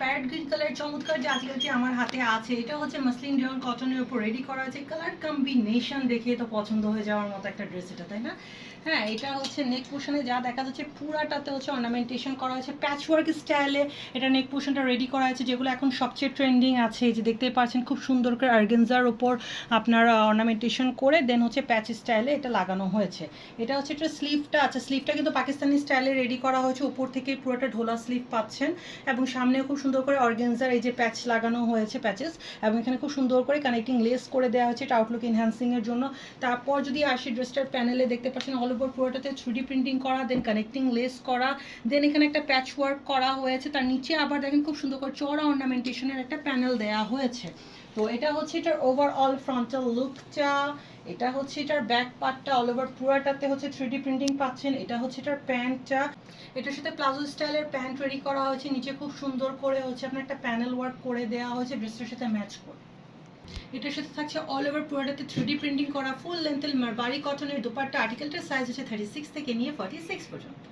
Parrot green colour চমৎকার যে আজকালটি আমার হাতে আছে, এটা হচ্ছে মাসলিন রেয়ন কটনের উপর রেডি করা আছে। কালার কম্বিনেশন দেখে তো পছন্দ হয়ে যাওয়ার মতো একটা ড্রেস এটা, তাই না? হ্যাঁ, এটা হচ্ছে নেক পোর্শনে যা দেখা যাচ্ছে পুরাটাতে হচ্ছে অর্নামেন্টেশন করা হয়েছে প্যাচওয়ার্ক স্টাইলে। এটা নেক পোর্শনটা রেডি করা হয়েছে, যেগুলো এখন সবচেয়ে ট্রেন্ডিং আছে। এই যে দেখতে পাচ্ছেন খুব সুন্দর করে অর্গানজার ওপর আপনার অর্নামেন্টেশন করে দেন হচ্ছে প্যাচ স্টাইলে এটা লাগানো হয়েছে। এটা হচ্ছে এটা স্লিভটা আছে, স্লিভটা কিন্তু পাকিস্তানি স্টাইলে রেডি করা হয়েছে। উপর থেকে পুরোটা ঢোলা স্লিভ পাচ্ছেন এবং সামনেও খুব সুন্দর করে অর্গানজার এই যে প্যাচ লাগানো হয়েছে প্যাচেস, এবং এখানে খুব সুন্দর করে কানেক্টিং লেস করে দেওয়া হয়েছে এটা আউটলুক এনহ্যান্সিং এর জন্য। তারপর যদি আসি ড্রেসটার প্যানেলে দেখতে পাচ্ছেন অল ওভার পুরোটাতে 3D প্রিন্টিং করা, দেন কানেক্টিং লেস করা, দেন এখানে একটা প্যাচ ওয়ার্ক করা হয়েছে। তার নিচে আবার দেখেন খুব সুন্দর করে চওড়া অর্নামেন্টেশনের একটা প্যানেল দেওয়া হয়েছে। তো এটা হচ্ছে এটার ওভারঅল ফ্রন্টাল লুকটা। এটা হচ্ছে এটার ব্যাক পার্টটা, অল ওভার পুরাটাতে হচ্ছে 3D প্রিন্টিং পাচ্ছেন। এটা হচ্ছে এটার প্যান্টটা, এটার সাথে প্লাজো স্টাইলের প্যান্ট রেডি করা হয়েছে। নিচে খুব সুন্দর করে হচ্ছে আপনার একটা প্যানেল ওয়ার্ক করে দেওয়া হয়েছে ড্রেসটার সাথে ম্যাচ করে। এটার সাথে থাকছে অল ওভার পুরোটাতে 3D প্রিন্টিং করা ফুল লেন্থের মারবারি কটনের দোপাট্টা। আর্টিকেলটার সাইজ হচ্ছে 36 থেকে নিয়ে 46 পর্যন্ত।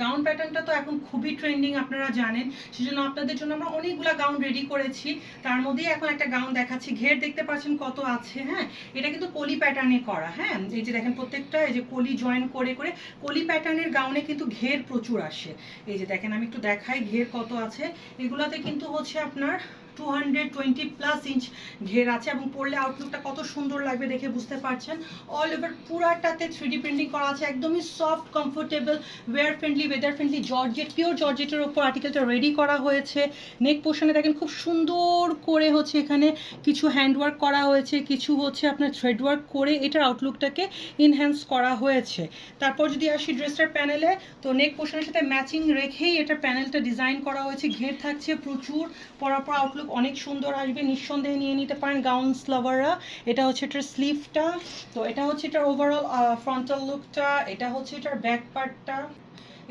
গাউন প্যাটার্নটা তো এখন খুবই ট্রেন্ডিং আপনারা জানেন, সেজন্য আপনাদের জন্য আমরা অনেকগুলো গাউন রেডি করেছি। তার মধ্যেই এখন একটা গাউন দেখাচ্ছি। ঘের দেখতে পাচ্ছেন কত আছে। হ্যাঁ, এটা কিন্তু কলি প্যাটার্নে করা। হ্যাঁ, এই যে দেখেন প্রত্যেকটা এই যে কলি জয়েন করে করে কলি প্যাটার্নের গাউনে কিন্তু ঘের প্রচুর আসে। এই যে দেখেন আমি একটু দেখাই ঘের কত আছে। এগুলাতে কিন্তু হচ্ছে আপনার 220+ ইঞ্চ ঘের আছে এবং পরলে আউটলুকটা কত সুন্দর লাগবে দেখে বুঝতে পারছেন। অল ওভার পুরাটাতে 3D প্রিন্টিং করা আছে, একদমই soft comfortable wear friendly weather friendly georgette, pure জর্জেটের উপর আর্টিকেলটা রেডি করা হয়েছে। নেক পোর্শনে দেখেন খুব সুন্দর করে হচ্ছে এখানে কিছু হ্যান্ডওয়ার্ক করা হয়েছে, কিছু হচ্ছে আপনার থ্রেড ওয়ার্ক করে এটার আউটলুকটাকে ইনহ্যান্স করা হয়েছে। তারপর যদি আসি ড্রেসটার প্যানেলে, তো নেক পোর্শনের সাথে ম্যাচিং রেখেই এটার প্যানেলটা ডিজাইন করা হয়েছে। ঘের থাকছে প্রচুর, পরার পর আউটলুক অনেক সুন্দর আসবে, নিঃসন্দেহে নিয়ে নিতে পারেন গাউন্স লাভাররা। এটা হচ্ছে এটার স্লিভটা, তো এটা হচ্ছে এটার ওভারঅল ফ্রন্টাল লুকটা। এটা হচ্ছে এটার ব্যাক পার্টটা।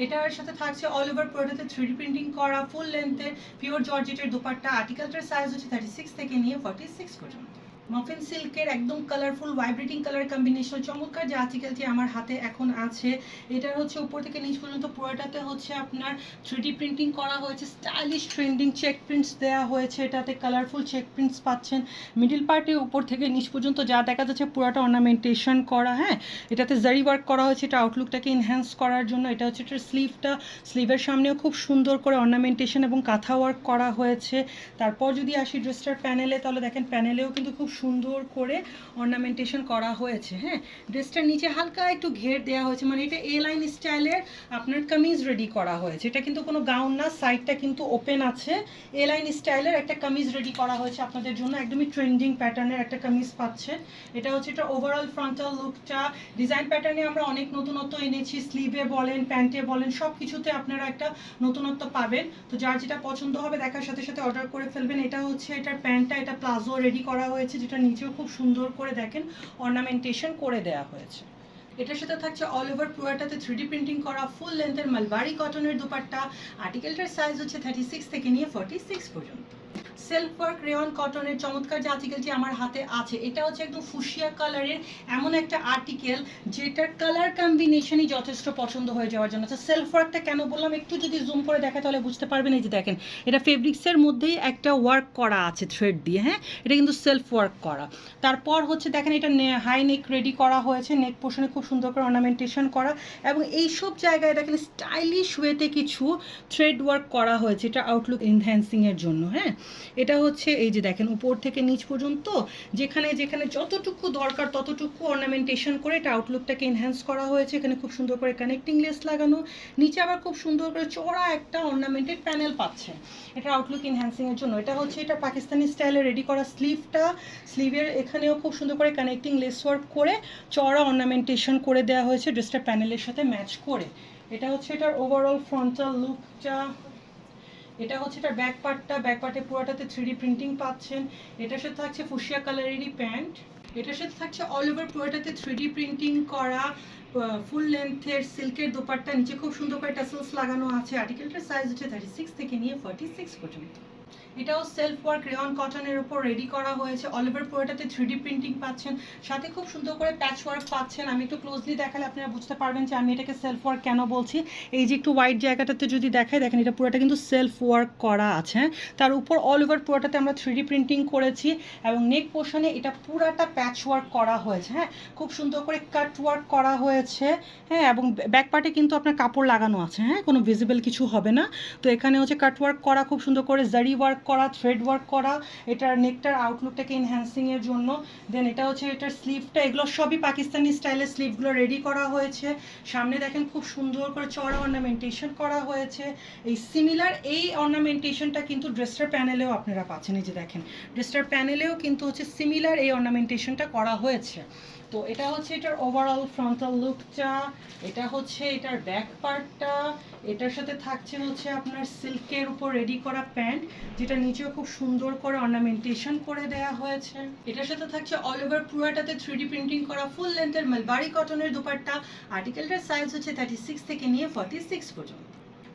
এটার সাথে থাকছে অল ওভার প্রোডাক্টে 3D প্রিন্টিং করা ফুল লেন্থের পিওর জর্জেটের দোপাট্টা। আর্টিকেলটার সাইজ হচ্ছে 36 থেকে নিয়ে 46 পর্যন্ত। মফিন সিল্কের একদম কালারফুল ভাইব্রেটিং কালার কম্বিনেশন চমৎকার যে আর্টিকেলটি আমার হাতে এখন আছে। এটার হচ্ছে উপর থেকে নিচ পর্যন্ত পুরোটাতে হচ্ছে আপনার 3D প্রিন্টিং করা হয়েছে, স্টাইলিশ ট্রেন্ডিং চেক প্রিন্টস দেওয়া হয়েছে। এটাতে কালারফুল চেক প্রিন্টস পাচ্ছেন। মিডিল পার্টে উপর থেকে নিচ পর্যন্ত যা দেখা যাচ্ছে পুরোটা অর্নামেন্টেশন করা। হ্যাঁ, এটাতে জারি ওয়ার্ক করা হয়েছে এটা আউটলুকটাকে এনহ্যান্স করার জন্য। এটা হচ্ছে এটার স্লিভটা, স্লিভের সামনেও খুব সুন্দর করে অর্নামেন্টেশন এবং কাঁথা ওয়ার্ক করা হয়েছে। তারপর যদি আসি ড্রেসটার প্যানেলে, তাহলে দেখেন প্যানেলেও কিন্তু খুব সুন্দর করে অর্নামেন্টেশন করা হয়েছে। হ্যাঁ, ড্রেসটার নিচে হালকা একটু ঘের দেওয়া হয়েছে, মানে এটা এ লাইন স্টাইলের আপনার কামিজ রেডি করা হয়েছে। এটা কিন্তু কোনো গাউন না, সাইডটা কিন্তু ওপেন আছে। এ লাইন স্টাইলের একটা কামিজ রেডি করা হয়েছে আপনাদের জন্য, একদমই ট্রেন্ডিং প্যাটার্নের একটা কামিজ পাচ্ছেন। এটা হচ্ছে এটা ওভারঅল ফ্রন্টাল লুকটা। ডিজাইন প্যাটার্নে আমরা অনেক নতুনত্ব এনেছি, স্লিভে বলেন প্যান্টে বলেন সব কিছুতে আপনারা একটা নতুনত্ব পাবেন। তো যার যেটা পছন্দ হবে দেখার সাথে সাথে অর্ডার করে ফেলবেন। এটা হচ্ছে এটার প্যান্টটা, এটা প্লাজো রেডি করা হয়েছে, যেটা নিচেও খুব সুন্দর করে দেখেন অর্নামেন্টেশন করে দেওয়া হয়েছে। এটার সাথে থাকছে অল ওভার পুরোটাতে 3D প্রিন্টিং করা ফুল লেন্থের মালবারি কটনের দুপাট্টা। আর্টিকেলটার সাইজ হচ্ছে 36 থেকে নিয়ে 46 পর্যন্ত। সেলফ ওয়ার্ক রেয়ন কটনের চমৎকার যে আর্টিকেলটি আমার হাতে আছে, এটা হচ্ছে একদম ফুশিয়া কালারের এমন একটা আর্টিকেল যেটার কালার কম্বিনেশনই যথেষ্ট পছন্দ হয়ে যাওয়ার জন্য। আচ্ছা, সেলফ ওয়ার্কটা কেন বললাম একটু যদি জুম করে দেখা তাহলে বুঝতে পারবেন। এই যে দেখেন এটা ফেব্রিক্সের মধ্যেই একটা ওয়ার্ক করা আছে থ্রেড দিয়ে। হ্যাঁ, এটা কিন্তু সেলফ ওয়ার্ক করা। তারপর হচ্ছে দেখেন এটা হাই নেক রেডি করা হয়েছে, নেক পোর্শনে খুব সুন্দর করে অর্নামেন্টেশন করা, এবং এইসব জায়গায় দেখেন স্টাইলিশ ওয়েতে কিছু থ্রেড ওয়ার্ক করা হয়েছে এটা আউটলুক এনহ্যান্সিংয়ের জন্য। হ্যাঁ, এটা হচ্ছে এই যে দেখেন উপর থেকে নিচ পর্যন্ত যেখানে যেখানে যতটুকু দরকার ততটুকু অর্নামেন্টেশন করে এটা আউটলুকটাকে এনহ্যান্স করা হয়েছে। এখানে খুব সুন্দর করে কানেক্টিং লেস লাগানো, নিচে আবার খুব সুন্দর করে চওড়া একটা অর্নামেন্টেড প্যানেল পাচ্ছেন এটা আউটলুক এনহ্যান্সিংয়ের জন্য। এটা হচ্ছে এটা পাকিস্তানি স্টাইলে রেডি করা স্লিভটা, স্লিভের এখানেও খুব সুন্দর করে কানেক্টিং লেস ওয়ার্ক করে চওড়া অর্নামেন্টেশন করে দেওয়া হয়েছে ড্রেসটা প্যানেলের সাথে ম্যাচ করে। এটা হচ্ছে এটার ওভারঅল ফ্রন্টাল লুকটা। এটা হচ্ছে এটার ব্যাক পার্টটা, ব্যাক পার্টে পুরোটাতে 3D প্রিন্টিং পাচ্ছেন। এটার সাথে থাকছে ফুশিয়া কালারেরই প্যান্ট। এটার সাথে থাকছে অল ওভার পুরোটাতে 3D প্রিন্টিং করা ফুল লেন্থের সিল্কের দোপাট্টা, নিচে খুব সুন্দর করে টাসেলস লাগানো আছে। আর্টিকেলটার সাইজ হচ্ছে 36 থেকে নিয়ে 46 পর্যন্ত। এটাও সেলফ ওয়ার্ক রেয়ন কটনের উপর রেডি করা হয়েছে, অল ওভার পুরোটাতে 3D প্রিন্টিং পাচ্ছেন, সাথে খুব সুন্দর করে প্যাচ ওয়ার্ক পাচ্ছেন। আমি একটু ক্লোজলি দেখালে আপনারা বুঝতে পারবেন যে আমি এটাকে সেলফ ওয়ার্ক কেন বলছি। এই যে একটু হোয়াইট জায়গাটাতে যদি দেখাই, দেখেন এটা পুরোটা কিন্তু সেলফ ওয়ার্ক করা আছে, তার উপর অল ওভার পুরোটাতে আমরা 3D প্রিন্টিং করেছি, এবং নেক পোর্শনে এটা পুরাটা প্যাচ ওয়ার্ক করা হয়েছে। হ্যাঁ, খুব সুন্দর করে কাট ওয়ার্ক করা হয়েছে। হ্যাঁ, এবং ব্যাক পার্টে কিন্তু আপনার কাপড় লাগানো আছে, হ্যাঁ, কোনো ভিজিবল কিছু হবে না। তো এখানে হচ্ছে কাট ওয়ার্ক করা, খুব সুন্দর করে জারি ওয়ার্ক করা, থ্রেড ওয়ার্ক করা, এটার নেকটার আউটলুকটাকে এনহ্যান্সিংয়ের জন্য। দেন এটা হচ্ছে এটার স্লিভটা, এগুলো সবই পাকিস্তানি স্টাইলের স্লিভগুলো রেডি করা হয়েছে। সামনে দেখেন খুব সুন্দর করে চড়া অর্নামেন্টেশন করা হয়েছে। এই সিমিলার এই অর্নামেন্টেশনটা কিন্তু ড্রেসটার প্যানেলেও আপনারা পাচ্ছেন। এই যে দেখেন ড্রেসটার প্যানেলেও কিন্তু হচ্ছে সিমিলার এই অর্নামেন্টেশনটা করা হয়েছে। তো এটা হচ্ছে এটার ওভারঅল ফ্রন্টাল লুকটা, এটা হচ্ছে এটার ব্যাক পার্টটা, এটার সাথে থাকছে হচ্ছে আপনার সিল্কের উপর রেডি করা প্যান্ট, যেটা নিচেও খুব সুন্দর করে অর্নামেন্টেশন করে দেওয়া হয়েছে। এটার সাথে থাকছে অল ওভার পুরোটাতে 3D প্রিন্টিং করা ফুল লেন্থের মালবারি কটনের দুপাট্টা। আর্টিকেলটার সাইজ হচ্ছে 36 থেকে নিয়ে 46 পর্যন্ত।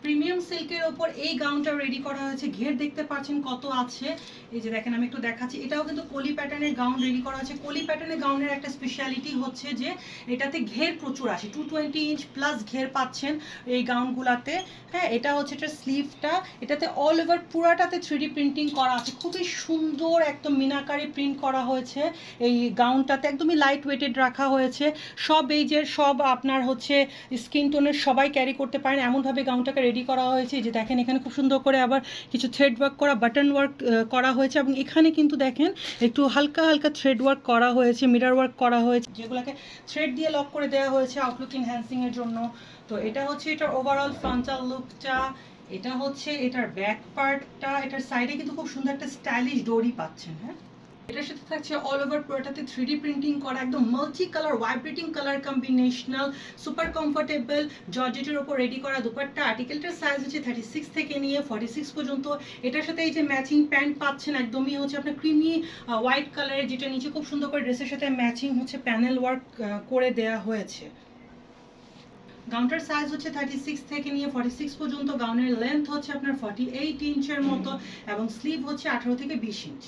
প্রিমিয়াম সিল্কের ওপর এই গাউনটা রেডি করা হয়েছে, ঘের দেখতে পাচ্ছেন কত আছে। এই যে দেখেন আমি একটু দেখাচ্ছি, এটাও কিন্তু কলি প্যাটার্নের গাউন রেডি করা হয়েছে। কলি প্যাটার্নের গাউনের একটা স্পেশালিটি হচ্ছে যে এটাতে ঘের প্রচুর আসে, 220 ইঞ্চ প্লাস ঘের পাচ্ছেন এই গাউনগুলাতে। হ্যাঁ, এটা হচ্ছে এটার স্লিভটা, এটাতে অল ওভার পুরাটাতে 3D প্রিন্টিং করা আছে, খুবই সুন্দর একদম মিনাকারি প্রিন্ট করা হয়েছে। এই গাউনটাতে একদমই লাইট ওয়েটেড রাখা হয়েছে, সব এইজের সব আপনার হচ্ছে স্কিন টোনের সবাই ক্যারি করতে পারেন এমনভাবে গাউনটাকে রেডি করা হয়েছে। যে দেখেন এখানে খুব সুন্দর করে আবার কিছু থ্রেড ওয়ার্ক করা, বাটন ওয়ার্ক করা হয়েছে, এবং এখানে কিন্তু দেখেন একটু হালকা হালকা থ্রেড ওয়ার্ক করা হয়েছে, মিরর ওয়ার্ক করা হয়েছে, যেগুলোকে থ্রেড দিয়ে লক করে দেওয়া হয়েছে আউটলুক এনহ্যান্সিং এর জন্য। তো এটা হচ্ছে এটার ওভারঅল ফ্রন্টাল লুকটা, এটা হচ্ছে এটার ব্যাক পার্টটা, এটার সাইডে কিন্তু খুব সুন্দর একটা স্টাইলিশ ডোরি পাচ্ছেন। হ্যাঁ, এটার সাথে থাকছে অল ওভার পুরোটাতে 3D প্রিন্টিং করা, একদম multi colour vibrating colour combinational, super comfortable জর্জেটের উপর রেডি করা দুপাট্টা। আর্টিকেলটার সাইজ হচ্ছে 36 থেকে নিয়ে 46 পর্যন্ত। এটার সাথে এই যে ম্যাচিং প্যান্ট পাচ্ছেন, একদমই হচ্ছে আপনার ক্রিমি হোয়াইট কালারের, যেটা নিচে খুব সুন্দর করে ড্রেসের সাথে ম্যাচিং হচ্ছে প্যানেল ওয়ার্ক করে দেয়া হয়েছে। গাউনটার সাইজ হচ্ছে 36 থেকে নিয়ে 46 পর্যন্ত। গাউনের লেন্থ হচ্ছে আপনার 48 ইঞ্চের মতো, এবং স্লিভ হচ্ছে 18 থেকে 20 ইঞ্চ।